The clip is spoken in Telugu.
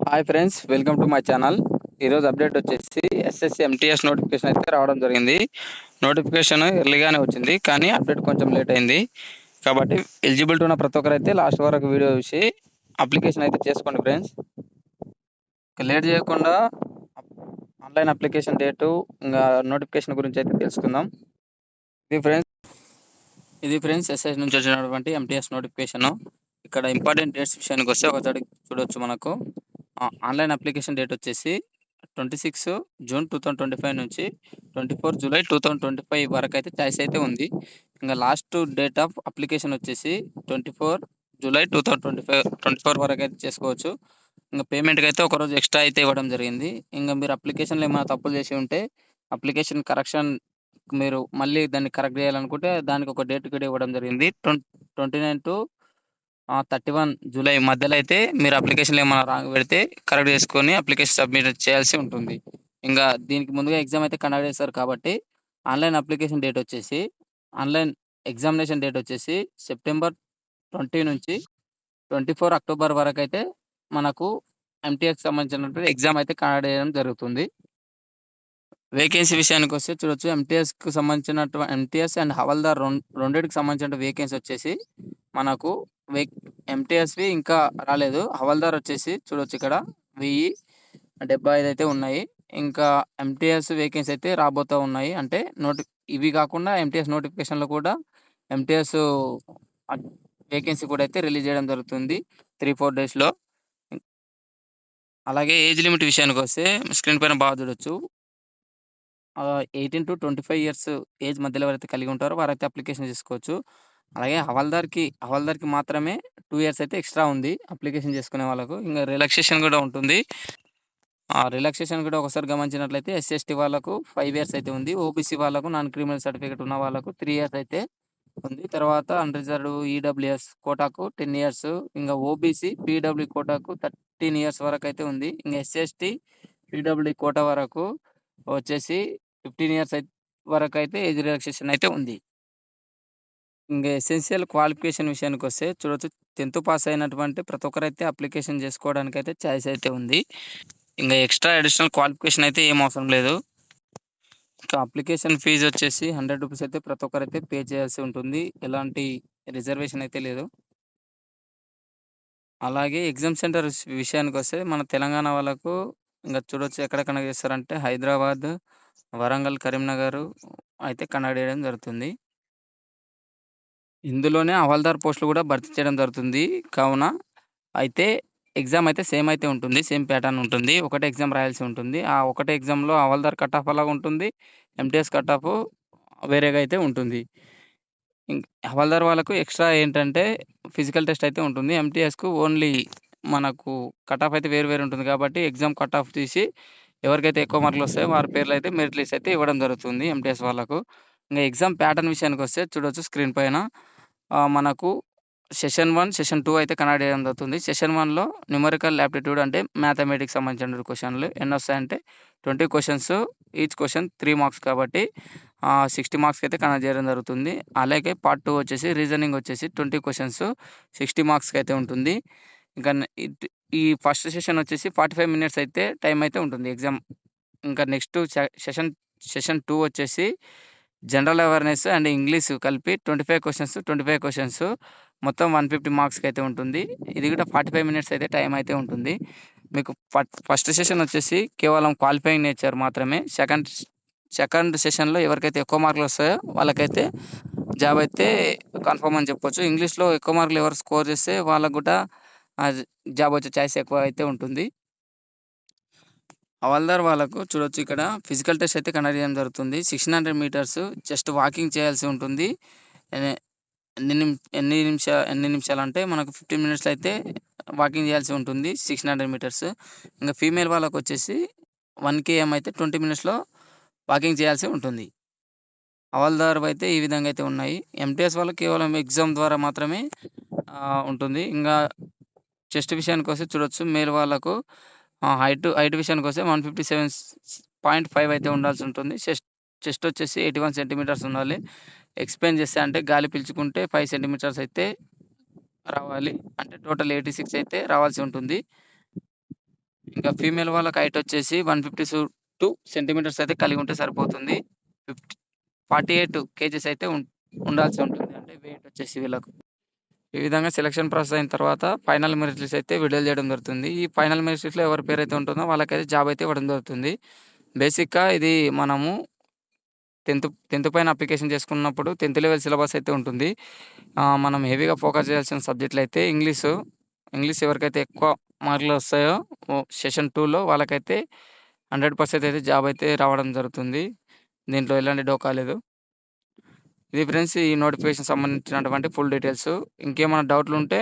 Hi friends, welcome to my channel. ఈరోజు అప్డేట్ వచ్చేసి ఎస్ఎస్సి ఎంటీఎస్ నోటిఫికేషన్ అయితే రావడం జరిగింది. నోటిఫికేషన్ ఎర్లీగానే వచ్చింది, కానీ అప్డేట్ కొంచెం లేట్ అయింది. కాబట్టి ఎలిజిబిలిటీ ఉన్న ప్రతి ఒక్కరు అయితే లాస్ట్ వరకు వీడియో చూసి అప్లికేషన్ అయితే చేసుకోండి ఫ్రెండ్స్. లేట్ చేయకుండా ఆన్లైన్ అప్లికేషన్ డేటు ఇంకా నోటిఫికేషన్ గురించి అయితే తెలుసుకుందాం. ఇది ఫ్రెండ్స్ ఎస్ఎస్ నుంచి వచ్చినటువంటి ఎంటీఎస్ నోటిఫికేషన్. ఇక్కడ ఇంపార్టెంట్ డేట్స్ విషయానికి వస్తే ఒకసారి చూడొచ్చు. మనకు ఆన్లైన్ అప్లికేషన్ డేట్ వచ్చేసి 26 జూన్ 2025 నుంచి 24 జూలై 2025 వరకు అయితే చాయిస్ అయితే ఉంది. ఇంకా లాస్ట్ డేట్ ఆఫ్ అప్లికేషన్ వచ్చేసి 24 జూలై 2024 వరకు అయితే చేసుకోవచ్చు. ఇంకా పేమెంట్కి అయితే ఒకరోజు ఎక్స్ట్రా అయితే ఇవ్వడం జరిగింది. ఇంకా మీరు అప్లికేషన్లో ఏమైనా తప్పులు చేసి ఉంటే అప్లికేషన్ కరెక్షన్ మీరు మళ్ళీ దాన్ని కరెక్ట్ చేయాలనుకుంటే దానికి ఒక డేట్ కూడా ఇవ్వడం జరిగింది. 29 టు 31 జూలై మధ్యలో అయితే మీరు అప్లికేషన్లో ఏమైనా రాంగ్ పెడితే కరెక్ట్ చేసుకొని అప్లికేషన్ సబ్మిట్ చేయాల్సి ఉంటుంది. ఇంకా దీనికి ముందుగా ఎగ్జామ్ అయితే కండక్ట్ చేస్తారు. కాబట్టి ఆన్లైన్ అప్లికేషన్ డేట్ వచ్చేసి ఆన్లైన్ ఎగ్జామినేషన్ డేట్ వచ్చేసి సెప్టెంబర్ 20 నుంచి 24 అక్టోబర్ వరకు అయితే మనకు ఎంటీఎస్కి సంబంధించినటువంటి ఎగ్జామ్ అయితే కండక్ట్ చేయడం జరుగుతుంది. వేకెన్సీ విషయానికి వస్తే చూడొచ్చు. ఎంటీఎస్కి సంబంధించినటువంటి ఎంటీఎస్ అండ్ హవల్దార్ రెండింటికి సంబంధించిన వేకెన్సీ వచ్చేసి మనకు ఎంటీఎస్వి ఇంకా రాలేదు. హవల్దార్ వచ్చేసి చూడొచ్చు ఇక్కడ 1075 అయితే ఉన్నాయి. ఇంకా ఎంటీఎస్ వేకెన్సీ అయితే రాబోతూ ఉన్నాయి. అంటే ఇవి కాకుండా ఎంటీఎస్ నోటిఫికేషన్లో కూడా ఎంటీఎస్ వేకెన్సీ కూడా అయితే రిలీజ్ చేయడం జరుగుతుంది 3-4 డేస్లో. అలాగే ఏజ్ లిమిట్ విషయానికి వస్తే స్క్రీన్ పైన బాగా చూడొచ్చు. 18 to 25 ఇయర్స్ ఏజ్ మధ్యలో ఎవరైతే కలిగి ఉంటారో వారైతే అప్లికేషన్ చేసుకోవచ్చు. అలాగే హవల్దార్కి మాత్రమే 2 ఇయర్స్ అయితే ఎక్స్ట్రా ఉంది అప్లికేషన్ చేసుకునే వాళ్ళకు. ఇంకా రిలాక్సేషన్ కూడా ఉంటుంది. రిలాక్సేషన్ కూడా ఒకసారి గమనించినట్లయితే ఎస్సీ/ఎస్టీ వాళ్ళకు 5 ఇయర్స్ అయితే ఉంది. ఓబీసీ వాళ్ళకు నాన్ క్రిమినల్ సర్టిఫికేట్ ఉన్న వాళ్ళకు 3 ఇయర్స్ అయితే ఉంది. తర్వాత అన్రిజర్వ్డ్ ఈడబ్ల్యూఎస్ కోటాకు 10 ఇయర్స్, ఇంకా ఓబీసీ పీడబ్ల్యూ కోటాకు 13 ఇయర్స్ వరకు అయితే ఉంది. ఇంకా ఎస్సీ/ఎస్టీ పీడబ్ల్యూ కోటా వరకు వచ్చేసి 15 ఇయర్స్ వరకు అయితే ఏజ్ రిలాక్సేషన్ అయితే ఉంది. ఇంకా ఎసెన్షియల్ క్వాలిఫికేషన్ విషయానికి వస్తే చూడొచ్చు. 10th పాస్ అయినటువంటి ప్రతి ఒక్కరైతే అప్లికేషన్ చేసుకోవడానికి అయితే ఛాయిస్ అయితే ఉంది. ఇంకా ఎక్స్ట్రా అడిషనల్ క్వాలిఫికేషన్ అయితే ఏం అవసరం లేదు. ఇంకా అప్లికేషన్ ఫీజు వచ్చేసి 100 రూపీస్ అయితే ప్రతి ఒక్కరైతే పే చేయాల్సి ఉంటుంది. ఎలాంటి రిజర్వేషన్ అయితే లేదు. అలాగే ఎగ్జామ్ సెంటర్ విషయానికి వస్తే మన తెలంగాణ వాళ్ళకు ఇంకా చూడొచ్చు ఎక్కడ కండక్ట్ చేస్తారంటే హైదరాబాద్, వరంగల్, కరీంనగర్ అయితే కండక్ట్ చేయడం జరుగుతుంది. ఇందులోనే హవాల్దార్ పోస్టులు కూడా భర్తీ చేయడం జరుగుతుంది. కావున అయితే ఎగ్జామ్ అయితే సేమ్ అయితే ఉంటుంది. సేమ్ ప్యాటర్న్ ఉంటుంది. ఒకటే ఎగ్జామ్ రాయాల్సి ఉంటుంది. ఆ ఒకటే ఎగ్జామ్‌లో హవాల్దార్ కట్ ఆఫ్ అలాగా ఉంటుంది. ఎంటీఎస్ కట్ ఆఫ్ వేరేగా అయితే ఉంటుంది. హవాల్దార్ వాళ్ళకు ఎక్స్ట్రా ఏంటంటే ఫిజికల్ టెస్ట్ అయితే ఉంటుంది. ఎంటీఎస్‌కు ఓన్లీ మనకు కట్ ఆఫ్ అయితే వేరు ఉంటుంది. కాబట్టి ఎగ్జామ్ కట్ ఆఫ్ తీసి ఎవరికైతే ఎక్కువ మార్కులు వస్తాయో వారి పేర్లు అయితే మెరిట్ లిస్ట్ అయితే ఇవ్వడం జరుగుతుంది ఎంటీఎస్ వాళ్ళకు. ఇంకా ఎగ్జామ్ ప్యాటర్న్ విషయానికి వస్తే చూడొచ్చు స్క్రీన్ పైన. మనకు సెషన్ 1, సెషన్ 2 అయితే కండక్ట్ చేయడం జరుగుతుంది. సెషన్ 1లో న్యూమరికల్ యాప్టిట్యూడ్ అంటే మ్యాథమెటిక్స్ సంబంధించిన క్వశ్చన్లు ఎన్ని వస్తాయంటే 20 క్వశ్చన్స్, ఈచ్ క్వశ్చన్ 3 మార్క్స్ కాబట్టి 60 మార్క్స్‌కి అయితే కండక్ట్ చేయడం జరుగుతుంది. అలాగే పార్ట్ 2 వచ్చేసి రీజనింగ్ వచ్చేసి 20 క్వశ్చన్స్ 60 మార్క్స్‌కి అయితే ఉంటుంది. ఇంకా ఈ ఫస్ట్ సెషన్ వచ్చేసి 45 మినిట్స్ అయితే టైం అయితే ఉంటుంది ఎగ్జామ్. ఇంకా నెక్స్ట్ సెషన్ 2 వచ్చేసి జనరల్ అవేర్‌నెస్ అండ్ ఇంగ్లీష్ కలిపి 25 క్వశ్చన్స్ మొత్తం 150 మార్క్స్‌కి అయితే ఉంటుంది. ఇది కూడా 45 మినిట్స్ అయితే టైం అయితే ఉంటుంది. మీకు ఫస్ట్ సెషన్ వచ్చేసి కేవలం క్వాలిఫైయింగ్ నేచర్ మాత్రమే. సెకండ్ సెషన్‌లో ఎవరికైతే ఎక్కువ మార్కులు వస్తాయో వాళ్ళకైతే జాబ్ అయితే కన్ఫర్మ్ అని చెప్పొచ్చు. ఇంగ్లీష్‌లో ఎక్కువ మార్కులు ఎవరు స్కోర్ చేస్తే వాళ్ళకు కూడా జాబ్ వచ్చే ఛాయిస్ ఎక్కువ అయితే ఉంటుంది. హవాల్దార్ వాళ్ళకు చూడొచ్చు ఇక్కడ ఫిజికల్ టెస్ట్ అయితే కండక్ట్ చేయడం జరుగుతుంది. 1600 మీటర్స్ జస్ట్ వాకింగ్ చేయాల్సి ఉంటుంది. ఎన్ని నిమిషాలు అంటే మనకు 15 మినిట్స్‌లో అయితే వాకింగ్ చేయాల్సి ఉంటుంది 1600 మీటర్స్. ఇంకా ఫీమేల్ వాళ్ళకి వచ్చేసి 1 km అయితే 20 మినిట్స్‌లో వాకింగ్ చేయాల్సి ఉంటుంది. హవాల్దార్ అయితే ఈ విధంగా అయితే ఉన్నాయి. ఎంటీఎస్ వాళ్ళకి కేవలం ఎగ్జామ్ ద్వారా మాత్రమే ఉంటుంది. ఇంకా చెస్ట్ విషయానికి వస్తే చూడొచ్చు. మేల్ వాళ్ళకు హైట్ విషయానికి వస్తే 157.5 అయితే ఉండాల్సి ఉంటుంది. చెస్ట్ వచ్చేసి 81 సెంటీమీటర్స్ ఉండాలి. ఎక్స్‌పాండ్ చేస్తే అంటే గాలి పీల్చుకుంటే 5 సెంటీమీటర్స్ అయితే రావాలి. అంటే టోటల్ 86 అయితే రావాల్సి ఉంటుంది. ఇంకా ఫీమేల్ వాళ్ళకి హైట్ వచ్చేసి 152 సెంటీమీటర్స్ అయితే కలిగి ఉంటే సరిపోతుంది. 48 కేజీస్ అయితే ఉండాల్సి ఉంటుంది. అంటే వెయిట్ వచ్చేసి వీళ్ళకు. ఈ విధంగా సెలక్షన్ ప్రాసెస్ అయిన తర్వాత ఫైనల్ మెరిట్ లిస్ట్ అయితే విడుదల చేయడం జరుగుతుంది. ఈ ఫైనల్ మెరిట్ లిస్ట్‌లో ఎవరి పేరైతే ఉంటుందో వాళ్ళకైతే జాబ్ అయితే ఇవ్వడం జరుగుతుంది. బేసిక్‌గా ఇది మనము 10థ్ పైన అప్లికేషన్ చేసుకున్నప్పుడు 10థ్ లెవెల్ సిలబస్ అయితే ఉంటుంది. మనం హెవీగా ఫోకస్ చేయాల్సిన సబ్జెక్టులయితే ఇంగ్లీష్ ఎవరికైతే ఎక్కువ మార్కులు వస్తాయో సెషన్ 2లో వాళ్ళకైతే 100% అయితే జాబ్ అయితే రావడం జరుగుతుంది. దీంట్లో ఎలాంటి డోకా లేదు. ఇది ఫ్రెండ్స్ ఈ నోటిఫికేషన్ సంబంధించినటువంటి ఫుల్ డీటెయిల్స్. ఇంకేమైనా డౌట్‌లుంటే